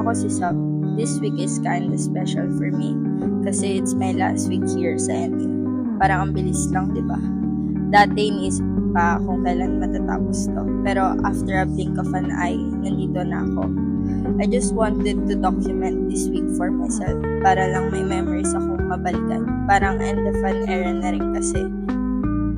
Ako si Sab. This week is kinda special for me kasi it's my last week here sa NU. Parang ang bilis lang, di ba? Dati iniisip pa kung kailan matatapos to. Pero after a blink of an eye, nandito na ako. I just wanted to document this week for myself para lang may memories akong mabalikan. Parang end of an era na rin kasi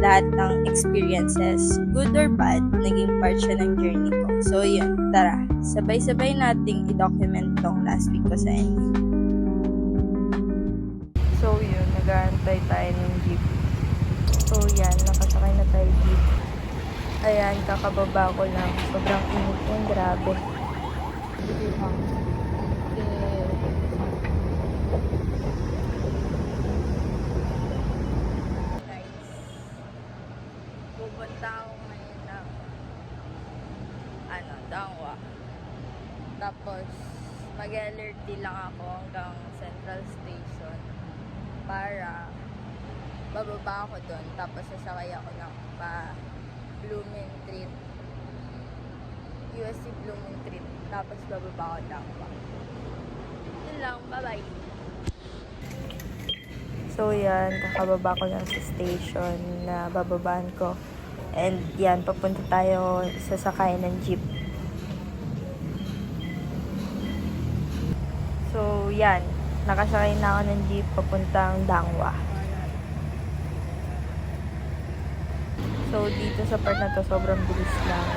lahat ng experiences, good or bad, naging part siya ng journey ko. So yun, tara, sabay-sabay nating i-document tong last week ko sa NU. So yun, nag-aantay tayo ng jeep. So yan, nakasakay na tayo jeep. Ayan, kakababa ko lang. Sobrang init yung grabe. Pupunta ako ngayon ng Dangwa. Tapos mag-LRT lang ako hanggang Central Station para bababa ako doon. Tapos sasakay ako ng Blooming Treat, USC Blooming Treat. Tapos bababa ako Dangwa. Yun lang, bye-bye. So yan, kakababa ko lang sa station na bababaan ko. And yan, papunta tayo sa sakay ng jeep. So yan, nakasakay na ako ng jeep papuntang Dangwa. So dito sa part na to, sobrang bilis lang.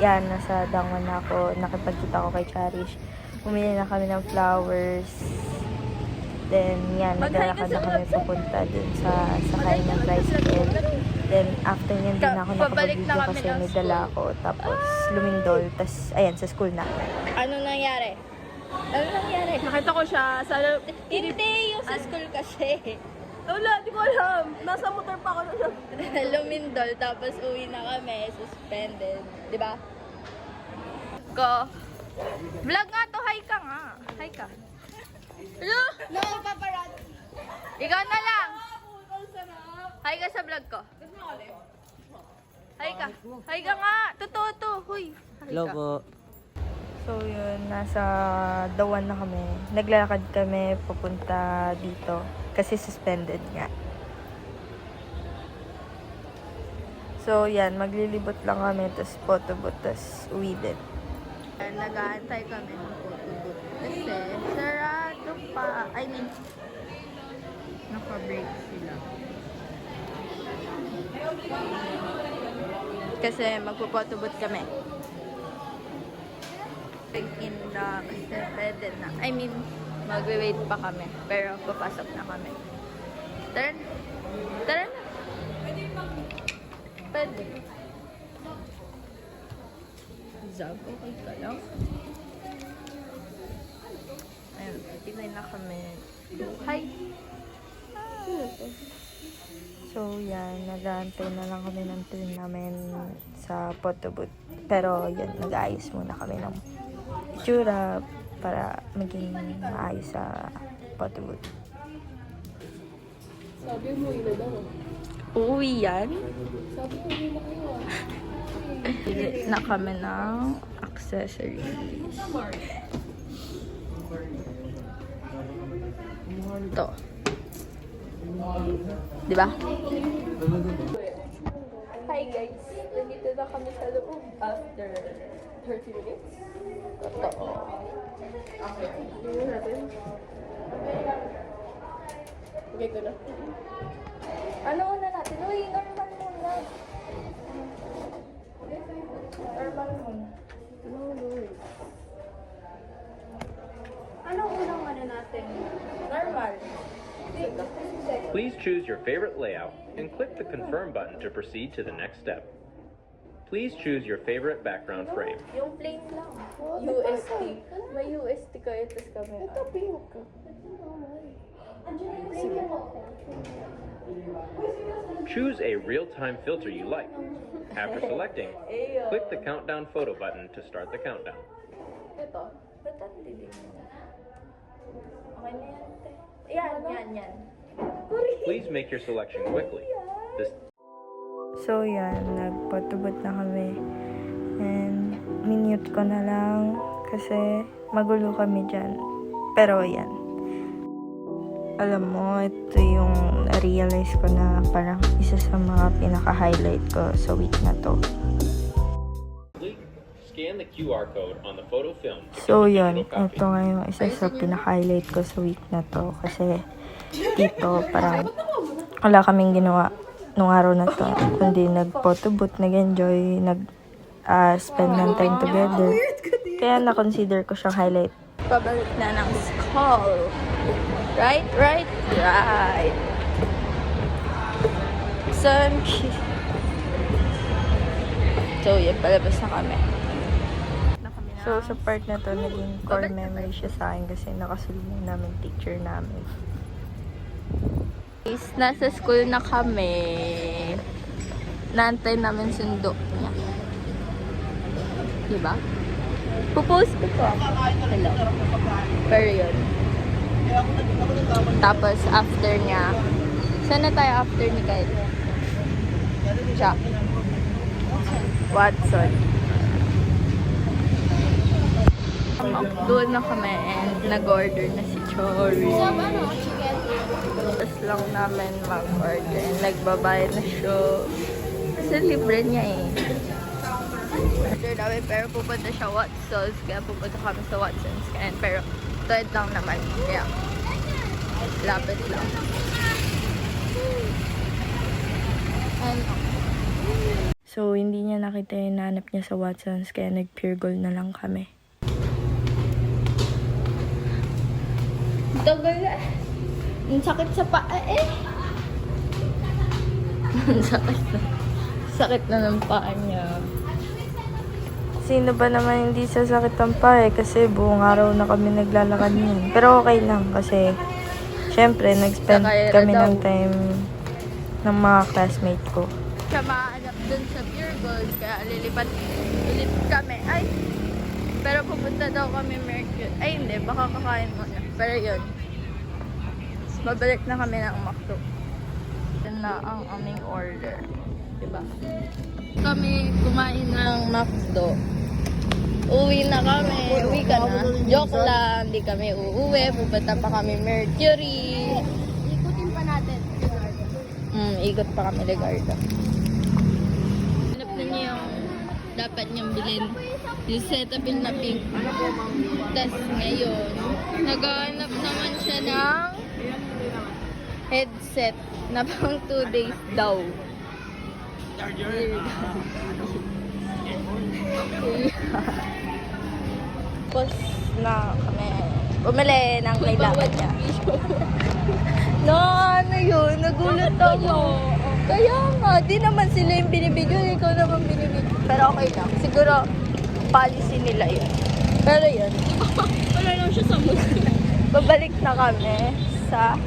Yan, nasa Dangwa na ako. Nakipagkita ko kay Charish. Bumili na kami ng flowers. Then, yan, naglalakad na kami papunta dun sa sakay ng tricycle. Then, after nyan din ako nakapag-video kasi may dala ako. Tapos, lumindol. Tapos, ayan, sa school na. Ano nangyari? Nakita ko siya sa... Hindi, yung sa school kasi. Wala, di ko alam. Nasa motor pa ako na siya. Lumindol, tapos uwi na kami, suspended. Diba? Vlog nga to, hi ka nga. Hi ka. Hello? No, paparazzi. Ikaw na lang. Hi ka sa vlog ko. Hi ka. Hi ka nga. Totoo to. Huy. Hello po. So yun, nasa Dawan na kami. Naglalakad kami papunta dito kasi suspended nga. So yan, maglilibot lang kami, tapos photobooth, tapos uwi din. Nag-aantay kami ng photobooth kasi sarado pa. I mean, naka-break sila. Kasi magpo-photobooth kami. In the kasi pwede na. I mean, magwe-wait pa kami. Pero papasok na kami. Tara na. Tara na. Pwede. Zab, okay ka lang? Ayun, tingnan na kami. Hi! So, yan. Nag-aantay na lang kami ng turn namin sa photobooth. Pero, yun, nag-aayos muna kami ng itsura para maging maayos sa photobooth. Sabi mo, ina daw. Uuwi yan? Sabi mo, ina kayo. Bili na kami ng accessories. Ito. Diba? Hi guys, nandito na kami sa loob after 30 minutes. Totoo. Tingnan natin. Okay ko na. Ano una natin? Uy, normal muna. Normal muna. Ano unang ano natin? Normal. Please choose your favorite layout and click the confirm button to proceed to the next step. Please choose your favorite background frame. Yung plain lang. UST. May UST kayo, tapos kami. Ito pink. Choose a real-time filter you like. After selecting, click the countdown photo button to start the countdown. Ito. Ba't ang dilim mo? Okay na yan, te. Yan. Please make your selection quickly. This So yan, nagpatubot na kami. And minute ko na lang kasi magulo kami dyan. Pero yan. Alam mo, ito yung na-realize ko na parang isa sa mga pinaka-highlight ko sa week na to. Scan the QR code on the photo film. So yun, ito nga yung isa sa pinaka-highlight ko sa week na to. Kasi dito parang wala kaming ginawa nung araw na to. Kundi nag-photo booth, nag-enjoy, spend ng time together. Kaya na-consider ko siyang highlight. Pabalik na ng school. Right. So, yun, palabas na kami. So, sa part na to, naging core memory siya sa akin kasi nakasulong namin picture namin. Nasa school na kami. Naantay namin sundo niya. Diba? Pupost ko to. Hello. Pero yun. Tapos, after niya, saan na tayo after ni Kyle? Siya. Watson. Doon na kami and nag-order na si Chori. Tapos lang namin mag-order and nagbabayad na siya. Kasi libre niya eh. Order namin pero pupunta siya Watson's. Kaya pupunta kami sa Watson's. Pero third lang naman. Kaya lapit lang. So, hindi niya nakita yung nanap niya sa Watson's. Kaya nag-pure gold na lang kami. Tagal na. Ang sakit sa paa eh. Sakit na ng paa niya. Sino ba naman hindi sasakit ang paa eh? Kasi buong araw na kami naglalakad niyan. Pero okay lang kasi syempre nag-spend kami ng time ng mga classmate ko. Siya maanap dun sa Pure Gold kaya lilipat ulit kami. Ay! Pero pupunta daw kami Mercury. Ay hindi, baka kakain muna. Pero yun. Babalik na kami ng McDo. Yan na ang aming order. Diba? Kami kumain ng McDo. Uwi na kami. Uwi ka na. Joke lang. Hindi kami uuwi. Pupunta pa kami Mercury. Ikutin pa natin. Ikot pa kami Legarda. Hanap na niyo yung dapat niyang bilhin. Yung Cetaphil na pink. Tapos ngayon, naghahanap naman siya ng headset na pang 2 days daw. Tapos na kami bumili ng kailangan niya. No, ano yun? Nagulat ako. Kaya nga, di naman sila yung binibigyan. Ikaw naman binibigyan. Pero okay lang. Siguro, policy nila yun. Pero yun. Wala lang siya sa musik. Babalik na kami sa...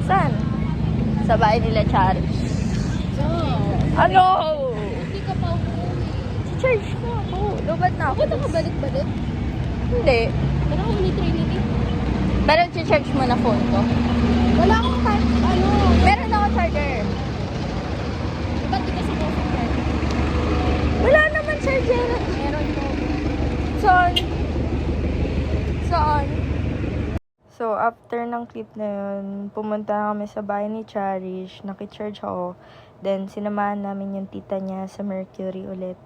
Saan? Sa bahay nila, Chari. Ano? Hindi ka pa uuwi. Charge na ako. Lubat na ako. Ako nakabalik-balik. Hindi. Pero ako ni Trinity. Pero charge mo na phone ko. Wala akong card. Ano? Meron ako charger. Ba't di ka sa coffee card? Wala naman charger. Meron mo. Saan? So, after ng clip na yun, pumunta na kami sa bahay ni Charish. Nakicharge ako. Then, sinamahan namin yung tita niya sa Mercury ulit.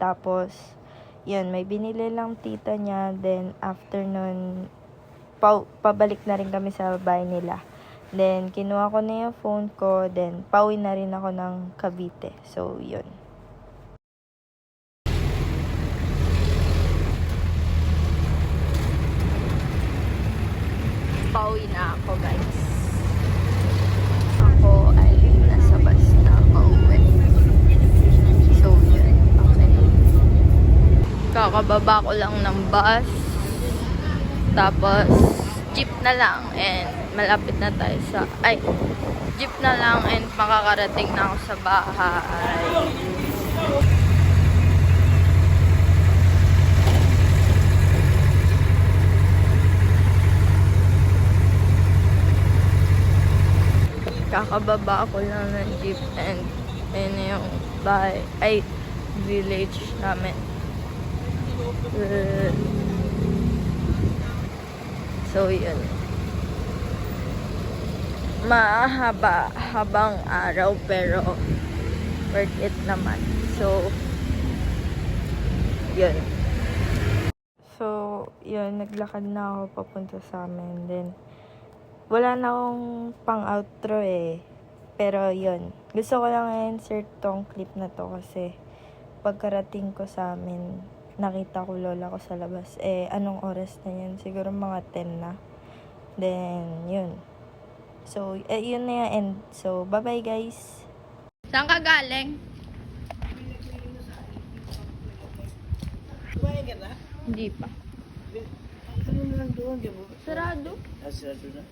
Tapos, yun, may binili lang tita niya. Then, after nun, pabalik na rin kami sa bahay nila. Then, kinuha ko na yung phone ko. Then, pauwi na rin ako ng Cavite. So, yun. Pauwi na ako, guys. Ako ay nasa bus na pauwi. So, yun. Okay. Kakababa ko lang ng bus. Tapos, jeep na lang. And, malapit na tayo sa... Ay, jeep na lang. And, makakarating na ako sa bahay. Kakababa ako lang ng jeep and yun yung bahay, ay, village namin. So, yun. Habang araw pero worth it naman. So, yun. So, yun. Naglakad na ako papunta sa amin. Then, wala na akong pang-outro eh. Pero, yun. Gusto ko lang insert tong clip na to kasi pagkarating ko sa amin, nakita ko lola ko sa labas. Anong oras na yun? Siguro mga 10 na. Then, yun. So, yun na yung end. So, bye-bye guys. Saan ka galing? Kumain ka na? Hindi pa. Ano na lang doon, di ba? Sarado. Sarado na.